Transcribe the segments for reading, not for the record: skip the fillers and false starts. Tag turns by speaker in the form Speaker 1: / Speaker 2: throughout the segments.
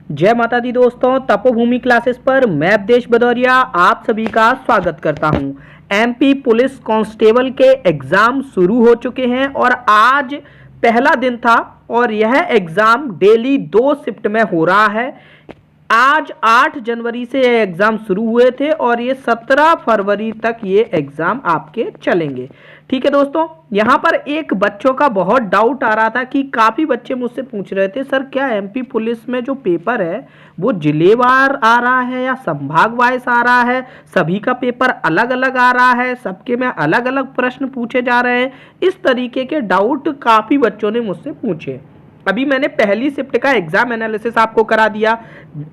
Speaker 1: जय माता दी दोस्तों, तपोभूमि क्लासेस पर मैं अवधेश भदौरिया आप सभी का स्वागत करता हूं। एमपी पुलिस कांस्टेबल के एग्ज़ाम शुरू हो चुके हैं और आज पहला दिन था और यह एग्ज़ाम डेली 2 शिफ्ट में हो रहा है। आज 8 जनवरी से ये एग्ज़ाम शुरू हुए थे और ये 17 फरवरी तक ये एग्ज़ाम आपके चलेंगे। ठीक है दोस्तों, यहाँ पर एक बच्चों का बहुत डाउट आ रहा था कि काफ़ी बच्चे मुझसे पूछ रहे थे, सर क्या एमपी पुलिस में जो पेपर है वो जिलेवार आ रहा है या संभाग वाइज आ रहा है, सभी का पेपर अलग अलग आ रहा है, सबके में अलग अलग प्रश्न पूछे जा रहे हैं। इस तरीके के डाउट काफ़ी बच्चों ने मुझसे पूछे। अभी मैंने पहली शिफ्ट का एग्जाम एनालिसिस आपको करा दिया।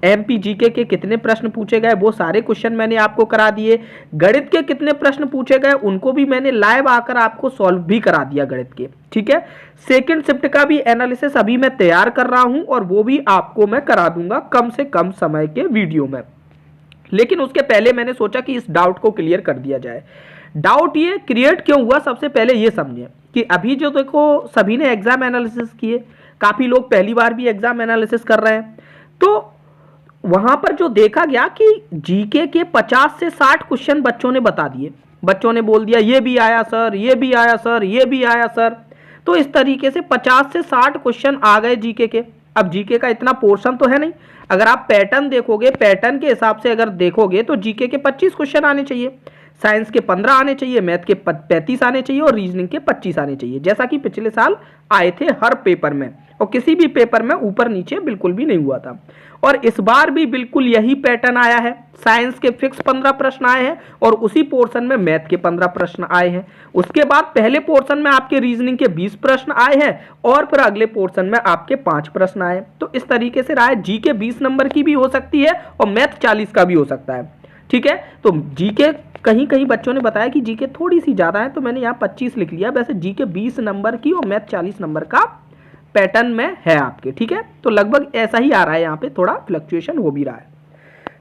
Speaker 1: एमपी जीके के कितने प्रश्न पूछे गए वो सारे क्वेश्चन मैंने आपको करा दिए। गणित के कितने प्रश्न पूछे गए उनको भी मैंने लाइव आकर आपको सॉल्व भी करा दिया गणित के। ठीक है, सेकंड शिफ्ट का भी एनालिसिस अभी मैं तैयार कर रहा हूं और वो भी आपको मैं करा दूंगा कम से कम समय के वीडियो में। लेकिन उसके पहले मैंने सोचा कि इस डाउट को क्लियर कर दिया जाए। डाउट ये क्रिएट क्यों हुआ, सबसे पहले ये समझें कि अभी जो देखो सभी ने एग्जाम एनालिसिस किए, काफ़ी लोग पहली बार भी एग्जाम एनालिसिस कर रहे हैं, तो वहां पर जो देखा गया कि जीके के 50 से 60 क्वेश्चन बच्चों ने बता दिए। बच्चों ने बोल दिया ये भी आया सर, ये भी आया सर, ये भी आया सर। तो इस तरीके से 50 से 60 क्वेश्चन आ गए जीके के। अब जीके का इतना पोर्शन तो है नहीं, अगर आप पैटर्न देखोगे, पैटर्न के हिसाब से अगर देखोगे तो जीके के 25 क्वेश्चन आने चाहिए, साइंस के 15 आने चाहिए, मैथ के 35 आने चाहिए और रीजनिंग के 25 आने चाहिए, जैसा कि पिछले साल आए थे हर पेपर में। और किसी भी पेपर में ऊपर नीचे बिल्कुल भी नहीं हुआ था। और इस बार भी बिल्कुल यही पैटर्न आया है। साइंस के फिक्स 15 प्रश्न आए हैं और उसी पोर्शन में मैथ के 15 प्रश्न आए हैं। उसके बाद पहले पोर्शन में आपके रीजनिंग के 20 प्रश्न आए हैं और फिर अगले पोर्शन में आपके 5 प्रश्न आए। तो इस तरीके से रहा है। जी के 20 नंबर की भी हो सकती है और मैथ 40 का भी हो सकता है। ठीक है, तो जीके कहीं कहीं बच्चों ने बताया कि जीके थोड़ी सी ज़्यादा है, तो मैंने यहाँ 25 लिख लिया। वैसे जीके 20 नंबर की और मैथ 40 नंबर का पैटर्न में है आपके। ठीक है, तो लगभग ऐसा ही आ रहा है, यहाँ पे थोड़ा फ्लक्चुएशन हो भी रहा है।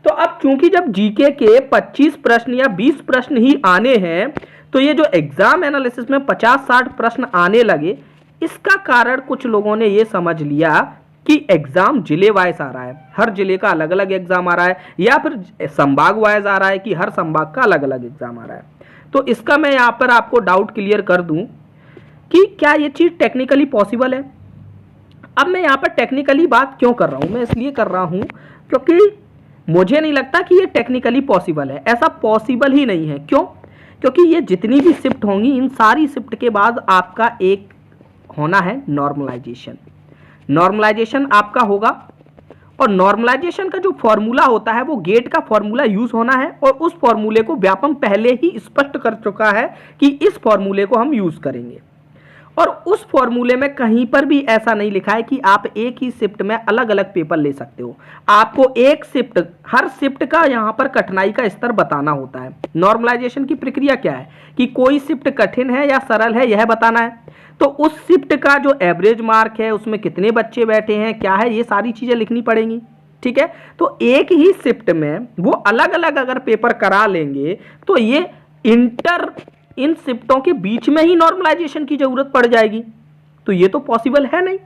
Speaker 1: तो अब चूंकि जब जीके के 25 प्रश्न या 20 प्रश्न ही आने हैं, तो ये जो एग्जाम एनालिसिस में 50-60 प्रश्न आने लगे, इसका कारण कुछ लोगों ने ये समझ लिया कि एग्जाम जिले वाइज आ रहा है, हर जिले का अलग अलग एग्जाम आ रहा है, या फिर संभाग वाइज आ रहा है कि हर संभाग का अलग अलग एग्जाम आ रहा है। तो इसका मैं यहाँ पर आपको डाउट क्लियर कर दूं कि क्या ये चीज़ टेक्निकली पॉसिबल है। अब मैं यहाँ पर टेक्निकली बात क्यों कर रहा हूँ, मैं इसलिए कर रहा हूँ क्योंकि मुझे नहीं लगता कि ये टेक्निकली पॉसिबल है। ऐसा पॉसिबल ही नहीं है। क्यों? क्योंकि ये जितनी भी शिफ्ट होंगी, इन सारी शिफ्ट के बाद आपका एक होना है नॉर्मलाइजेशन। नॉर्मलाइजेशन आपका होगा और नॉर्मलाइजेशन का जो फॉर्मूला होता है वो गेट का फॉर्मूला यूज होना है और उस फॉर्मूले को व्यापम पहले ही स्पष्ट कर चुका है कि इस फॉर्मूले को हम यूज करेंगे। और उस फॉर्मूले में कहीं पर भी ऐसा नहीं लिखा है कि आप एक ही शिफ्ट में अलग अलग पेपर ले सकते हो। आपको एक शिफ्ट, हर शिफ्ट का यहाँ पर कठिनाई का स्तर बताना होता है। नॉर्मलाइजेशन की प्रक्रिया क्या है कि कोई शिफ्ट कठिन है या सरल है यह बताना है, तो उस शिफ्ट का जो एवरेज मार्क है, उसमें कितने बच्चे बैठे हैं, क्या है, ये सारी चीजें लिखनी पड़ेंगी। ठीक है, तो एक ही शिफ्ट में वो अलग अलग अगर पेपर करा लेंगे तो ये इन शिफ्टों के बीच में ही नॉर्मलाइजेशन की जरूरत पड़ जाएगी, तो ये तो पॉसिबल है नहीं।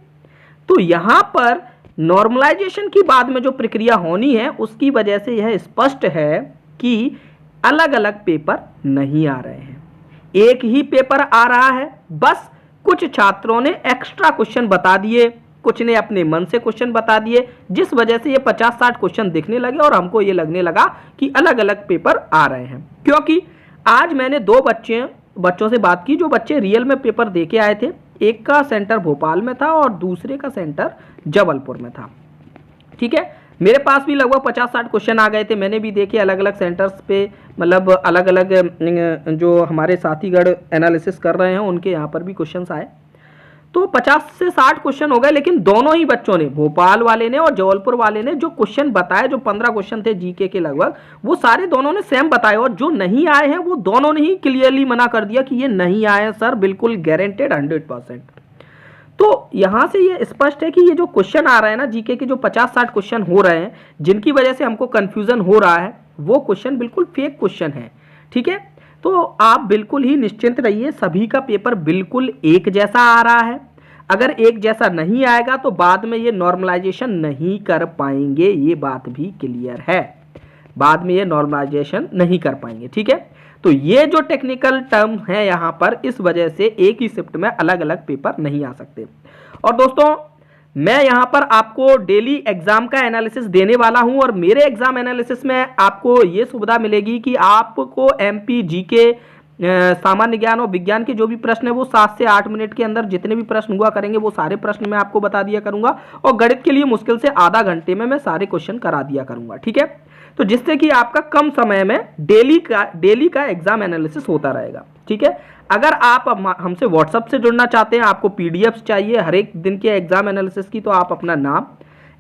Speaker 1: तो यहां पर नॉर्मलाइजेशन की बाद में जो प्रक्रिया होनी है उसकी वजह से यह स्पष्ट है कि अलग अलग पेपर नहीं आ रहे हैं, एक ही पेपर आ रहा है। बस कुछ छात्रों ने एक्स्ट्रा क्वेश्चन बता दिए, कुछ ने अपने मन से क्वेश्चन बता दिए, जिस वजह से ये 50-60 क्वेश्चन दिखने लगे और हमको ये लगने लगा कि अलग अलग पेपर आ रहे हैं। क्योंकि आज मैंने 2 बच्चों से बात की जो बच्चे रियल में पेपर दे के आए थे। एक का सेंटर भोपाल में था और दूसरे का सेंटर जबलपुर में था। ठीक है, मेरे पास भी लगभग 50-60 क्वेश्चन आ गए थे। मैंने भी देखे अलग अलग सेंटर्स पे, मतलब अलग अलग जो हमारे साथीगढ़ एनालिसिस कर रहे हैं उनके यहाँ पर भी क्वेश्चंस आए। तो 50 से 60 क्वेश्चन हो गए, लेकिन दोनों ही बच्चों ने, भोपाल वाले ने और जबलपुर वाले ने, जो क्वेश्चन बताए, जो 15 क्वेश्चन थे जीके के लगभग, वो सारे दोनों ने सेम बताए। और जो नहीं आए हैं वो दोनों ने ही क्लियरली मना कर दिया कि ये नहीं आए सर, बिल्कुल गारंटेड 100%। तो यहाँ से ये स्पष्ट है कि ये जो क्वेश्चन आ रहा है ना जीके के, जो 50-60 क्वेश्चन हो रहे हैं जिनकी वजह से हमको कन्फ्यूजन हो रहा है, वो क्वेश्चन बिल्कुल फेक क्वेश्चन है। ठीक है, तो आप बिल्कुल ही निश्चिंत रहिए, सभी का पेपर बिल्कुल एक जैसा आ रहा है। अगर एक जैसा नहीं आएगा तो बाद में ये नॉर्मलाइजेशन नहीं कर पाएंगे, ये बात भी क्लियर है, बाद में ये नॉर्मलाइजेशन नहीं कर पाएंगे। ठीक है, तो ये जो टेक्निकल टर्म है यहाँ पर, इस वजह से एक ही शिफ्ट में अलग अलग पेपर नहीं आ सकते। और दोस्तों मैं यहाँ पर आपको डेली एग्जाम का एनालिसिस देने वाला हूँ, और मेरे एग्जाम एनालिसिस में आपको ये सुविधा मिलेगी कि आपको एमपी जीके, सामान्य ज्ञान और विज्ञान के जो भी प्रश्न है वो 7 से 8 मिनट के अंदर जितने भी प्रश्न हुआ करेंगे वो सारे प्रश्न मैं आपको बता दिया करूंगा, और गणित के लिए मुश्किल से आधा घंटे में मैं सारे क्वेश्चन करा दिया करूंगा। ठीक है, तो जिससे कि आपका कम समय में डेली का एग्जाम एनालिसिस होता रहेगा। ठीक है, अगर आप हमसे व्हाट्सएप से जुड़ना चाहते हैं, आपको पीडीएफ चाहिए हर एक दिन के एग्जाम एनालिसिस की, तो आप अपना नाम,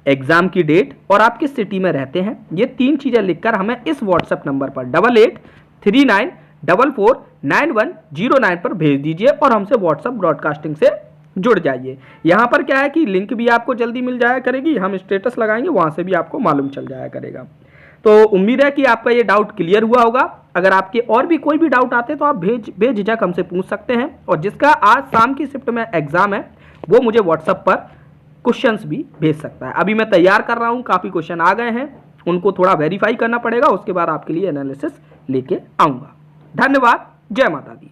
Speaker 1: एग्जाम की डेट और आप किस सिटी में रहते हैं, ये 3 चीजें लिखकर हमें इस व्हाट्सएप नंबर पर 8839449109 पर भेज दीजिए और हमसे व्हाट्सएप ब्रॉडकास्टिंग से जुड़ जाइए। यहाँ पर क्या है कि लिंक भी आपको जल्दी मिल जाया करेगी, हम स्टेटस लगाएंगे वहां से भी आपको मालूम चल जाया करेगा। तो उम्मीद है कि आपका ये डाउट क्लियर हुआ होगा। अगर आपके और भी कोई भी डाउट आते हैं तो आप बेझिझक हमसे पूछ सकते हैं, और जिसका आज शाम की शिफ्ट में एग्जाम है वो मुझे व्हाट्सएप पर क्वेश्चंस भी भेज सकता है। अभी मैं तैयार कर रहा हूँ, काफ़ी क्वेश्चन आ गए हैं, उनको थोड़ा वेरीफाई करना पड़ेगा, उसके बाद आपके लिए एनालिसिस लेके आऊँगा। धन्यवाद, जय माता दी।